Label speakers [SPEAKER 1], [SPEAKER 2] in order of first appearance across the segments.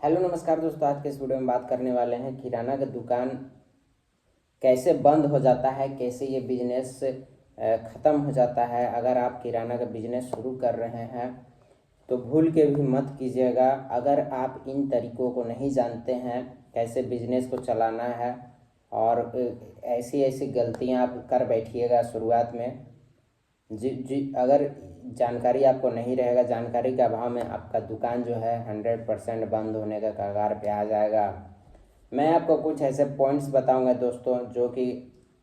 [SPEAKER 1] Hello नमस्कार दोस्तों, आज के इस वीडियो में बात करने वाले हैं किराना का दुकान कैसे बंद हो जाता है, कैसे ये बिजनेस ख़त्म हो जाता है। अगर आप किराना का बिजनेस शुरू कर रहे हैं तो भूल के भी मत कीजिएगा। अगर आप इन तरीकों को नहीं जानते हैं कैसे बिजनेस को चलाना है और ऐसी ऐसी गलतियां आप कर बैठिएगा शुरुआत में, जी जी, अगर जानकारी आपको नहीं रहेगा, जानकारी के अभाव में आपका दुकान जो है 100% बंद होने का कगार पे आ जाएगा। मैं आपको कुछ ऐसे पॉइंट्स बताऊंगा दोस्तों जो कि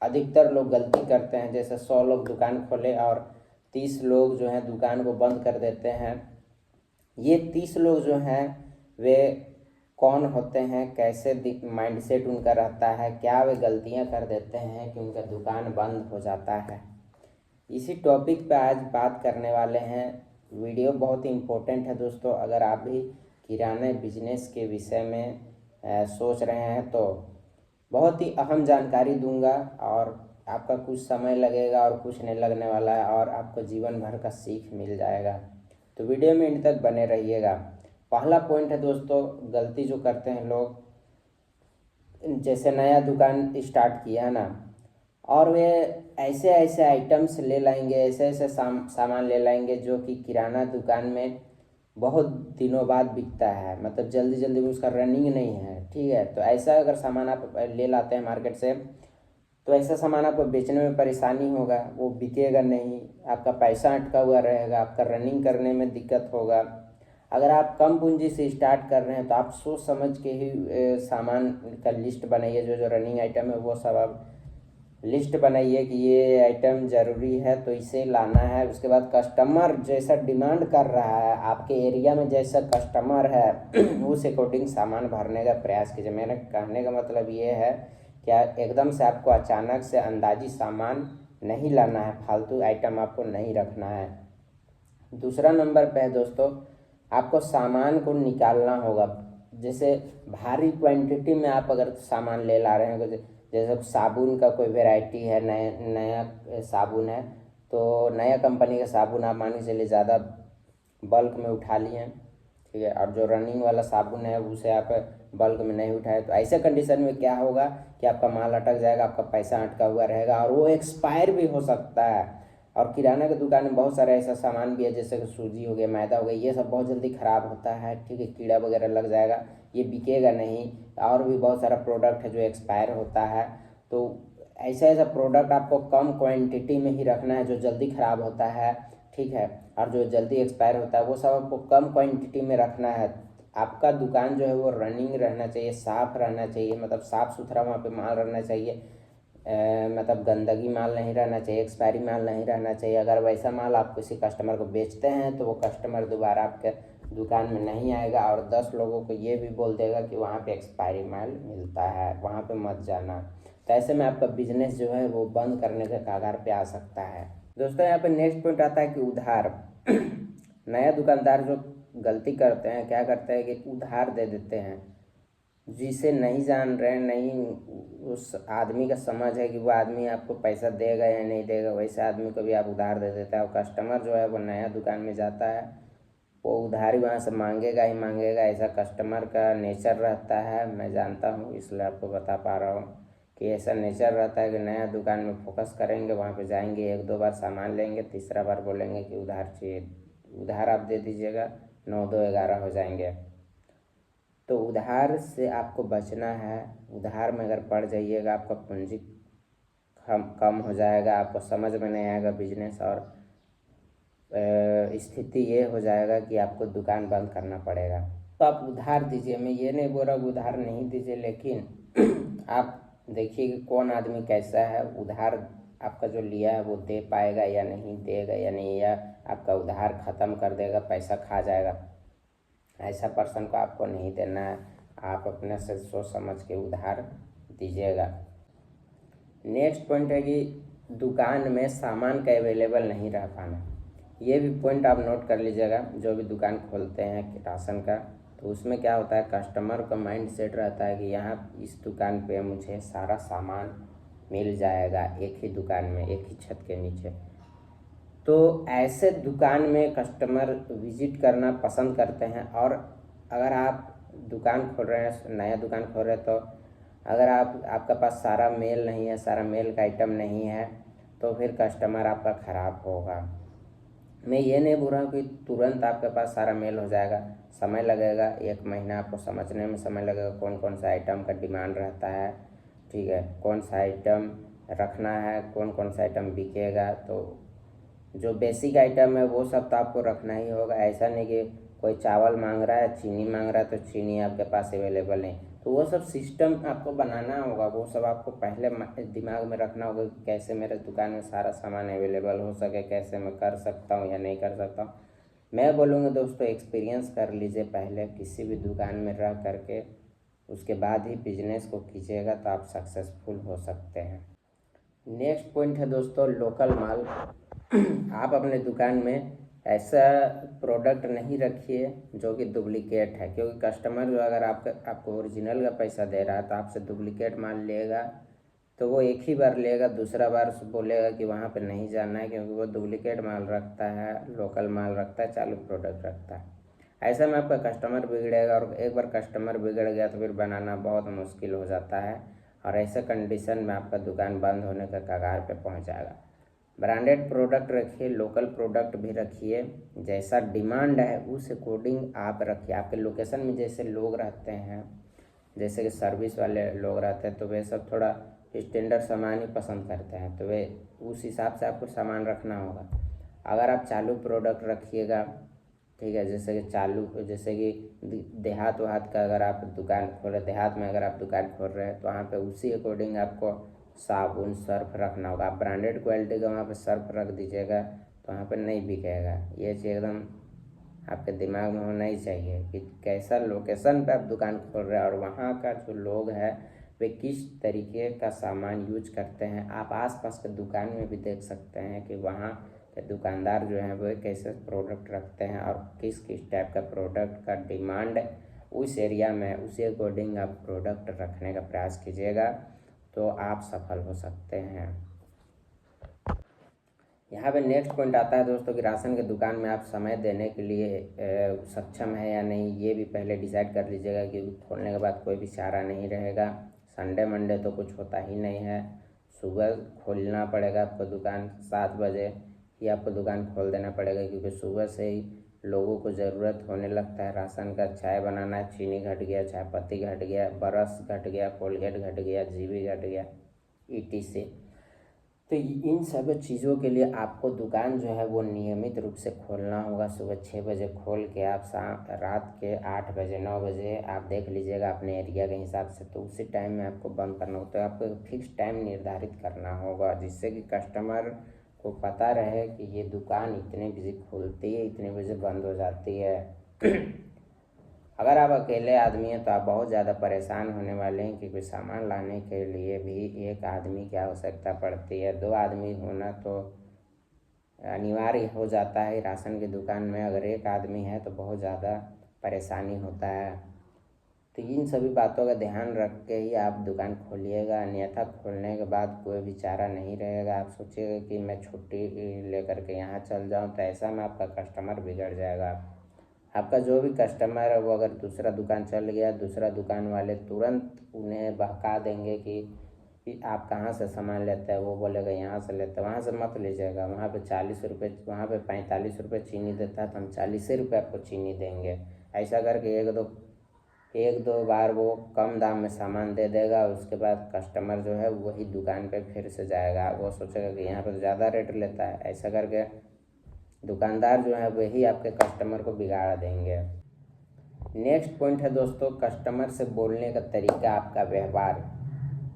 [SPEAKER 1] अधिकतर लोग गलती करते हैं। जैसे 100 लोग दुकान खोले और 30 लोग जो हैं दुकान को बंद कर देते हैं। ये 30 लोग जो हैं वे कौन होते हैं, कैसे माइंडसेट उनका रहता है, क्या वे गलतियां कर देते हैं कि उनका दुकान बंद हो जाता है। इसी टॉपिक पे आज बात करने वाले हैं। वीडियो बहुत ही इम्पोर्टेंट है दोस्तों। अगर आप भी किराने बिजनेस के विषय में सोच रहे हैं तो बहुत ही अहम जानकारी दूंगा और आपका कुछ समय लगेगा और कुछ नहीं लगने वाला है और आपको जीवन भर का सीख मिल जाएगा। तो वीडियो में इन तक बने रहिएगा। पहला पॉइंट है दोस्तों, गलती जो करते हैं लोग, जैसे नया दुकान स्टार्ट किया है ना, और वे ऐसे ऐसे आइटम्स ले लाएंगे, ऐसे ऐसे सामान ले लाएंगे जो कि किराना दुकान में बहुत दिनों बाद बिकता है, मतलब जल्दी जल्दी में उसका रनिंग नहीं है। ठीक है, तो ऐसा अगर सामान आप ले लाते हैं मार्केट से तो ऐसा सामान आपको बेचने में परेशानी होगा, वो बिकेगा नहीं, आपका पैसा अटका हुआ रहेगा, आपका रनिंग करने में दिक्कत होगा। अगर आप कम पूंजी से स्टार्ट कर रहे हैं तो आप सोच समझ के ही सामान का लिस्ट बनाइए। जो जो रनिंग आइटम है वो सब आप लिस्ट बनाइए कि ये आइटम ज़रूरी है तो इसे लाना है। उसके बाद कस्टमर जैसा डिमांड कर रहा है, आपके एरिया में जैसा कस्टमर है उस अकॉर्डिंग सामान भरने का प्रयास कीजिए। मेरे कहने का मतलब ये है कि एकदम से आपको अचानक से अंदाजी सामान नहीं लाना है, फालतू आइटम आपको नहीं रखना है। दूसरा नंबर पे है दोस्तों, आपको सामान को निकालना होगा। जैसे भारी क्वांटिटी में आप अगर सामान ले ला रहे हैं, जैसे साबुन का कोई वैरायटी है, नया नया साबुन है तो नया कंपनी का साबुन आप मान के चलिए ज़्यादा बल्क में उठा लिए, ठीक है, और जो रनिंग वाला साबुन है उसे आप बल्क में नहीं उठाए, तो ऐसे कंडीशन में क्या होगा कि आपका माल अटक जाएगा, आपका पैसा अटका हुआ रहेगा और वो एक्सपायर भी हो सकता है। और किराना की दुकान में बहुत सारा ऐसा सामान भी है जैसे कि सूजी हो गया, मैदा हो गया, ये सब बहुत जल्दी ख़राब होता है। ठीक है, कीड़ा वगैरह लग जाएगा, ये बिकेगा नहीं। और भी बहुत सारा प्रोडक्ट है जो एक्सपायर होता है। तो ऐसा ऐसा प्रोडक्ट आपको कम क्वांटिटी में ही रखना है जो जल्दी ख़राब होता है, ठीक है, और जो जल्दी एक्सपायर होता है वो सब आपको कम क्वांटिटी में रखना है। आपका दुकान जो है वो रनिंग रहना चाहिए, साफ़ रहना चाहिए, मतलब साफ़ सुथरा वहाँ पे माल रहना चाहिए। मतलब गंदगी माल नहीं रहना चाहिए, एक्सपायरी माल नहीं रहना चाहिए। अगर वैसा माल आप किसी कस्टमर को बेचते हैं तो वो कस्टमर दोबारा आपके दुकान में नहीं आएगा और 10 लोगों को ये भी बोल देगा कि वहाँ पे एक्सपायरी माल मिलता है, वहाँ पे मत जाना। तो ऐसे में आपका बिजनेस जो है वो बंद करने के कगार पे आ सकता है। दोस्तों यहाँ पे नेक्स्ट पॉइंट आता है कि उधार। नया दुकानदार जो गलती करते हैं, क्या करते हैं कि उधार दे देते हैं। जिसे नहीं जान रहे, नहीं उस आदमी का समझ है कि वो आदमी आपको पैसा देगा या नहीं देगा, वैसे आदमी को भी आप उधार दे देता है। और कस्टमर जो है वो नया दुकान में जाता है, वो उधारी वहाँ से मांगेगा ही मांगेगा। ऐसा कस्टमर का नेचर रहता है, मैं जानता हूँ, इसलिए आपको बता पा रहा हूँ कि ऐसा नेचर रहता है कि नया दुकान में फोकस करेंगे, वहाँ पे जाएंगे, एक दो बार सामान लेंगे, तीसरा बार बोलेंगे कि उधार चाहिए, उधार आप दे दीजिएगा, 9 2 11 हो जाएंगे। तो उधार से आपको बचना है। उधार में अगर पड़ जाइएगा आपका पूंजी कम कम हो जाएगा, आपको समझ में नहीं आएगा बिजनेस, और स्थिति ये हो जाएगा कि आपको दुकान बंद करना पड़ेगा। तो आप उधार दीजिए, मैं ये नहीं बोल रहा कि उधार नहीं दीजिए, लेकिन आप देखिए कि कौन आदमी कैसा है, उधार आपका जो लिया है वो दे पाएगा या नहीं देगा या नहीं, या आपका उधार ख़त्म कर देगा, पैसा खा जाएगा। ऐसा पर्सन को आपको नहीं देना है। आप अपने से सोच समझ के उधार दीजिएगा। नेक्स्ट पॉइंट है कि दुकान में सामान का अवेलेबल नहीं रह पाना। ये भी पॉइंट आप नोट कर लीजिएगा। जो भी दुकान खोलते हैं राशन का, तो उसमें क्या होता है, कस्टमर का माइंड सेट रहता है कि यहाँ इस दुकान पे मुझे सारा सामान मिल जाएगा एक ही दुकान में, एक ही छत के नीचे। तो ऐसे दुकान में कस्टमर विजिट करना पसंद करते हैं। और अगर आप दुकान खोल रहे हैं, नया दुकान खोल रहे हैं, तो अगर आपका पास सारा मेल नहीं है, सारा मेल का आइटम नहीं है, तो फिर कस्टमर आपका ख़राब होगा। मैं ये नहीं बोल रहा हूँ कि तुरंत आपके पास सारा मेल हो जाएगा, समय लगेगा, 1 महीना आपको समझने में समय लगेगा कौन कौन सा आइटम का डिमांड रहता है, ठीक है, कौन सा आइटम रखना है, कौन कौन सा आइटम बिकेगा। तो जो बेसिक आइटम है वो सब तो आपको रखना ही होगा। ऐसा नहीं कि कोई चावल मांग रहा है, चीनी मांग रहा है, तो चीनी आपके पास अवेलेबल नहीं, तो वो सब सिस्टम आपको बनाना होगा, वो सब आपको पहले दिमाग में रखना होगा कि कैसे मेरे दुकान में सारा सामान अवेलेबल हो सके, कैसे मैं कर सकता हूँ या नहीं कर सकता हूँ। मैं बोलूँगा दोस्तों, एक्सपीरियंस कर लीजिए पहले किसी भी दुकान में रह करके, उसके बाद ही बिजनेस को कीजिएगा तो आप सक्सेसफुल हो सकते हैं। नेक्स्ट पॉइंट है दोस्तों लोकल माल। आप अपने दुकान में ऐसा प्रोडक्ट नहीं रखिए जो कि डुप्लीकेट है, क्योंकि कस्टमर जो अगर आपको ओरिजिनल का पैसा दे रहा है तो आपसे डुप्लीकेट माल लेगा तो वो एक ही बार लेगा, दूसरा बार बोलेगा कि वहाँ पे नहीं जाना है, क्योंकि वो डुप्लीकेट माल रखता है, लोकल माल रखता है, चालू प्रोडक्ट रखता है। ऐसा में आपका कस्टमर बिगड़ेगा, और एक बार कस्टमर बिगड़ गया तो फिर बनाना बहुत मुश्किल हो जाता है, और ऐसे कंडीशन में आपका दुकान बंद होने का कगार पे पहुंच जाएगा। ब्रांडेड प्रोडक्ट रखिए, लोकल प्रोडक्ट भी रखिए, जैसा डिमांड है उस अकॉर्डिंग आप रखिए। आपके लोकेशन में जैसे लोग रहते हैं, जैसे कि सर्विस वाले लोग रहते हैं, तो वे सब थोड़ा स्टैंडर्ड सामान ही पसंद करते हैं, तो वे उस हिसाब से आपको सामान रखना होगा। अगर आप चालू प्रोडक्ट रखिएगा, ठीक है, जैसे कि देहात वहात का अगर आप दुकान खोल रहे, देहात में अगर आप दुकान खोल रहे हैं तो वहाँ पे उसी अकॉर्डिंग आपको साबुन सर्फ रखना होगा। आप ब्रांडेड क्वालिटी का वहाँ पे सर्फ रख दीजिएगा तो वहाँ पे नहीं बिकेगा। ये चीज़ एकदम आपके दिमाग में होना ही चाहिए कि कैसा लोकेशन पे आप दुकान खोल रहे हैं और वहाँ का जो लोग हैं वे किस तरीके का सामान यूज करते हैं। आप आसपास के दुकान में भी देख सकते हैं कि वहाँ के दुकानदार जो हैं वो कैसे प्रोडक्ट रखते हैं और किस किस टाइप का प्रोडक्ट का डिमांड उस एरिया में, उसी अकॉर्डिंग आप प्रोडक्ट रखने का प्रयास कीजिएगा तो आप सफल हो सकते हैं। यहाँ पे नेक्स्ट पॉइंट आता है दोस्तों कि राशन की दुकान में आप समय देने के लिए सक्षम है या नहीं, ये भी पहले डिसाइड कर लीजिएगा, क्योंकि खोलने के बाद कोई भी चारा नहीं रहेगा। संडे मंडे तो कुछ होता ही नहीं है। सुबह खोलना पड़ेगा आपको दुकान, 7 बजे ही आपको दुकान खोल देना पड़ेगा, क्योंकि सुबह से ही लोगों को ज़रूरत होने लगता है राशन का। चाय बनाना है, चीनी घट गया, चाय पत्ती घट गया, ब्रश घट गया, कोलगेट घट गया, जीवी घट गया, ETC। तो इन सब चीज़ों के लिए आपको दुकान जो है वो नियमित रूप से खोलना होगा। सुबह 6 बजे खोल के आप रात के 8 बजे 9 बजे आप देख लीजिएगा अपने एरिया के हिसाब से, तो उसी टाइम में आपको बंद करना होगा। तो आपको एक फिक्स टाइम निर्धारित करना होगा जिससे कि कस्टमर को पता रहे कि ये दुकान इतने बजे खुलती है, इतने बजे बंद हो जाती है। अगर आप अकेले आदमी हैं तो आप बहुत ज़्यादा परेशान होने वाले हैं, क्योंकि सामान लाने के लिए भी एक आदमी की आवश्यकता पड़ती है। 2 आदमी होना तो अनिवार्य हो जाता है। राशन की दुकान में अगर एक आदमी है तो बहुत ज़्यादा परेशानी होता है। तो इन सभी बातों का ध्यान रख के ही आप दुकान खोलिएगा, अन्यथा खोलने के बाद कोई भी चारा नहीं रहेगा। आप सोचिएगा कि मैं छुट्टी लेकर के यहाँ चल जाऊँ, तो ऐसा में आपका कस्टमर बिगड़ जाएगा। आपका जो भी कस्टमर है वो अगर दूसरा दुकान चल गया, दूसरा दुकान वाले तुरंत उन्हें बहका देंगे कि आप कहाँ से सामान लेते हैं। वो बोलेगा यहाँ से लेते हैं, वहाँ से मत लीजिएगा, वहाँ पे 40 रुपये, वहाँ पे 45 रुपये चीनी देता है तो हम 40 रुपये आपको चीनी देंगे। ऐसा करके एक दो बार वो कम दाम में सामान दे देगा। उसके बाद कस्टमर जो है वही दुकान पे फिर से जाएगा, वो सोचेगा कि यहाँ पर ज़्यादा रेट लेता है। ऐसा करके दुकानदार जो है वही आपके कस्टमर को बिगाड़ देंगे। नेक्स्ट पॉइंट है दोस्तों कस्टमर से बोलने का तरीका, आपका व्यवहार।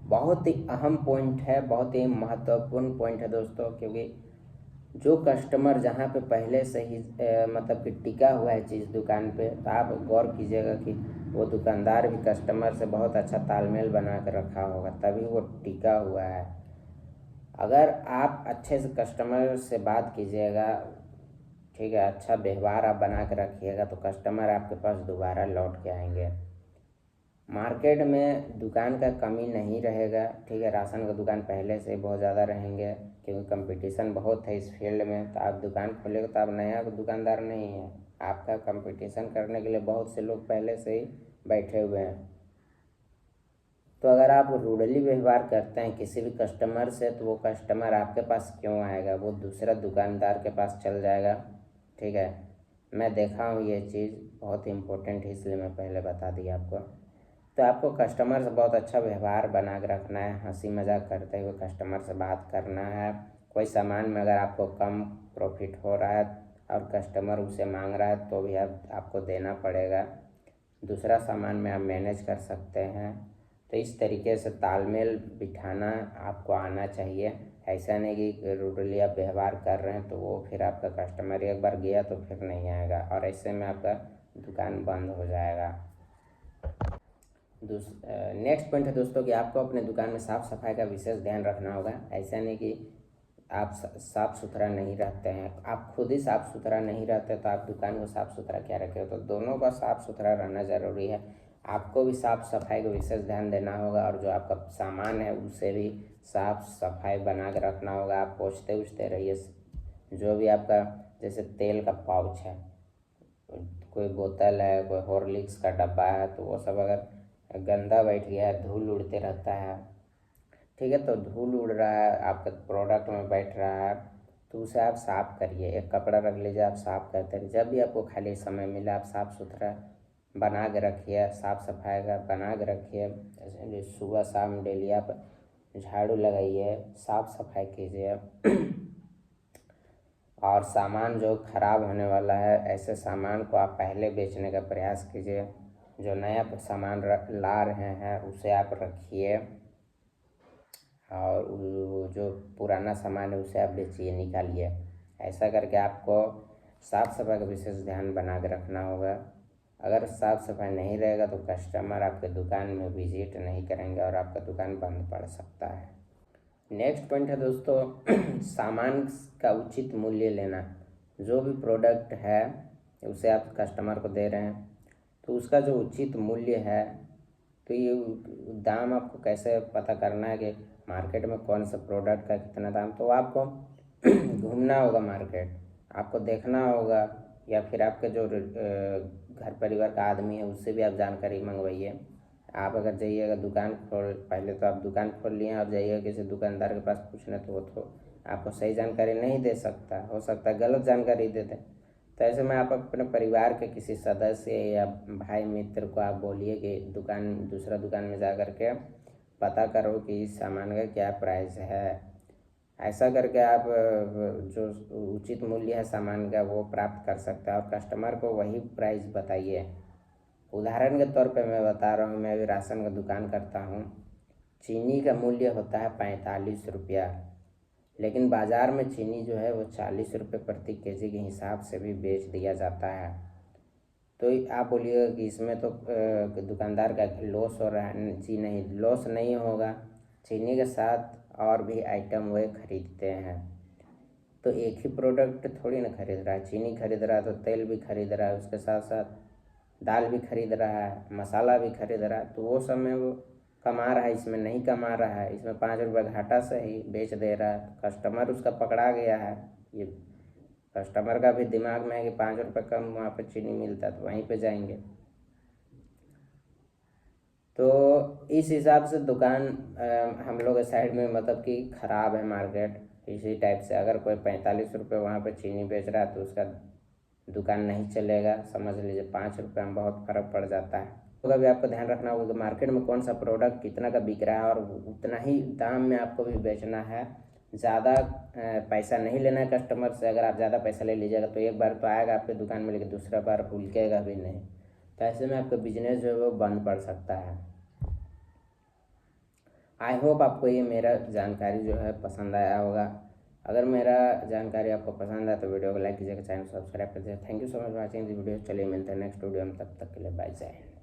[SPEAKER 1] बहुत ही अहम पॉइंट है, बहुत ही महत्वपूर्ण पॉइंट है दोस्तों, क्योंकि जो कस्टमर जहाँ पे पहले से ही मतलब कि टिका हुआ है चीज़ दुकान पे, तो आप गौर कीजिएगा कि वो दुकानदार भी कस्टमर से बहुत अच्छा तालमेल बना कर रखा होगा, तभी वो टिका हुआ है। अगर आप अच्छे से कस्टमर से बात कीजिएगा, ठीक है, अच्छा व्यवहार आप बना के रखिएगा, तो कस्टमर आपके पास दोबारा लौट के आएंगे। मार्केट में दुकान का कमी नहीं रहेगा, ठीक है, राशन का दुकान पहले से बहुत ज़्यादा रहेंगे, क्योंकि कंपटीशन बहुत है इस फील्ड में। तो आप दुकान खोलेगा तो आप नया दुकानदार नहीं है, आपका कंपटीशन करने के लिए बहुत से लोग पहले से ही बैठे हुए हैं। तो अगर आप रूडली व्यवहार करते हैं किसी भी कस्टमर से, तो वो कस्टमर आपके पास क्यों आएगा, वो दूसरा दुकानदार के पास चल जाएगा। ठीक है, मैं देखा हूँ ये चीज़ बहुत इम्पोर्टेंट है, इसलिए मैं पहले बता दिया आपको। तो आपको कस्टमर से बहुत अच्छा व्यवहार बना के रखना है, हंसी मजाक करते हुए कस्टमर से बात करना है। कोई सामान में अगर आपको कम प्रॉफिट हो रहा है और कस्टमर उसे मांग रहा है तो भी आपको देना पड़ेगा। दूसरा सामान में आप मैनेज कर सकते हैं। तो इस तरीके से तालमेल बिठाना आपको आना चाहिए। ऐसा नहीं कि रूडली आप व्यवहार कर रहे हैं तो वो फिर आपका कस्टमर एक बार गया तो फिर नहीं आएगा, और ऐसे में आपका दुकान बंद हो जाएगा। नेक्स्ट पॉइंट है दोस्तों कि आपको अपने दुकान में साफ़ सफाई का विशेष ध्यान रखना होगा। ऐसा नहीं कि आप साफ़ सुथरा नहीं रहते हैं, आप खुद ही साफ़ सुथरा नहीं रहते तो आप दुकान को साफ़ सुथरा क्या रखें। तो दोनों का साफ़ सुथरा रहना ज़रूरी है। आपको भी साफ़ सफाई का विशेष ध्यान देना होगा, और जो आपका सामान है उसे भी साफ़ सफाई बना के रखना होगा। आप पोंछते उछते रहिए। जो भी आपका जैसे तेल का पाउच है, कोई बोतल है, कोई हॉर्लिक्स का डब्बा है, तो वो सब अगर गंदा बैठ गया है, धूल उड़ते रहता है, ठीक है, तो धूल उड़ रहा है आपके प्रोडक्ट में बैठ रहा है, तो उसे आप साफ़ करिए। एक कपड़ा रख लीजिए, आप साफ़ करते रहिए। जब भी आपको खाली समय मिला आप साफ़ सुथरा बना के रखिए, साफ़ सफाई का बना के रखिए। जैसे सुबह शाम डेली आप झाड़ू लगाइए, साफ़ सफाई कीजिए। और सामान जो खराब होने वाला है, ऐसे सामान को आप पहले बेचने का प्रयास कीजिए। जो नया सामान ला रहे हैं उसे आप रखिए, और जो पुराना सामान है उसे आप बेचिए, निकालिए। ऐसा करके आपको साफ़ सफाई का विशेष ध्यान बना के रखना होगा। अगर साफ़ सफाई नहीं रहेगा तो कस्टमर आपके दुकान में विजिट नहीं करेंगे और आपका दुकान बंद पड़ सकता है। नेक्स्ट पॉइंट है दोस्तों सामान का उचित मूल्य लेना। जो भी प्रोडक्ट है उसे आप कस्टमर को दे रहे हैं तो उसका जो उचित मूल्य है, तो ये दाम आपको कैसे पता करना है कि मार्केट में कौन सा प्रोडक्ट का कितना दाम। तो आपको घूमना होगा मार्केट, आपको देखना होगा, या फिर आपके जो घर परिवार का आदमी है उससे भी आप जानकारी मंगवाइए। आप अगर जाइएगा दुकान खोल, पहले तो आप दुकान खोल लिए और जाइएगा किसी दुकानदार के पास पूछना, तो वो तो आपको सही जानकारी नहीं दे सकता, हो सकता है गलत जानकारी दे दे। तो ऐसे में आप अपने परिवार के किसी सदस्य या भाई मित्र को आप बोलिए कि दूसरा दुकान में जा कर के पता करो कि इस सामान का क्या प्राइस है। ऐसा करके आप जो उचित मूल्य है सामान का वो प्राप्त कर सकते हैं, और कस्टमर को वही प्राइस बताइए। उदाहरण के तौर पे मैं बता रहा हूँ, मैं भी राशन का दुकान करता हूँ। चीनी का मूल्य होता है 45 रुपया, लेकिन बाज़ार में चीनी जो है वो 40 रुपये प्रति केजी के हिसाब से भी बेच दिया जाता है। तो आप बोलिएगा कि इसमें तो दुकानदार का लॉस हो रहा है। जी नहीं, लॉस नहीं होगा। चीनी के साथ और भी आइटम वे खरीदते हैं, तो एक ही प्रोडक्ट थोड़ी ना खरीद रहा है। चीनी खरीद रहा है तो तेल भी खरीद रहा है, उसके साथ साथ दाल भी खरीद रहा है, मसाला भी खरीद रहा है। तो वो सब में वो कमा रहा है, इसमें नहीं कमा रहा है। इसमें 5 रुपये घाटा से ही बेच दे रहा है। कस्टमर उसका पकड़ा गया है। ये कस्टमर का भी दिमाग में है कि 5 रुपये कम वहाँ पे चीनी मिलता है तो वहीं पे जाएंगे। तो इस हिसाब से दुकान हम लोग के साइड में मतलब कि ख़राब है मार्केट। इसी टाइप से अगर कोई 45 रुपये वहाँ पे चीनी बेच रहा है तो उसका दुकान नहीं चलेगा। समझ लीजिए 5 रुपये में बहुत फ़र्क पड़ जाता है। तो कभी आपको ध्यान रखना होगा कि मार्केट में कौन सा प्रोडक्ट कितना का बिक रहा है, और उतना ही दाम में आपको भी बेचना है। ज़्यादा पैसा नहीं लेना है कस्टमर से। अगर आप ज़्यादा पैसा ले लीजिएगा तो एक बार तो आएगा आपके दुकान में, लेकिन दूसरा बार भूलेगा भी नहीं। तो ऐसे में आपका बिजनेस जो है वो बंद पड़ सकता है। आई होप आपको ये मेरा जानकारी जो है पसंद आया होगा। अगर मेरा जानकारी आपको पसंद आया तो वीडियो को लाइक कीजिएगा, चैनल सब्सक्राइब कीजिएगा। Thank you so much watching this video. चलिए मिलते हैं नेक्स्ट वीडियो में, तब तक के लिए बाय, जय हिंद।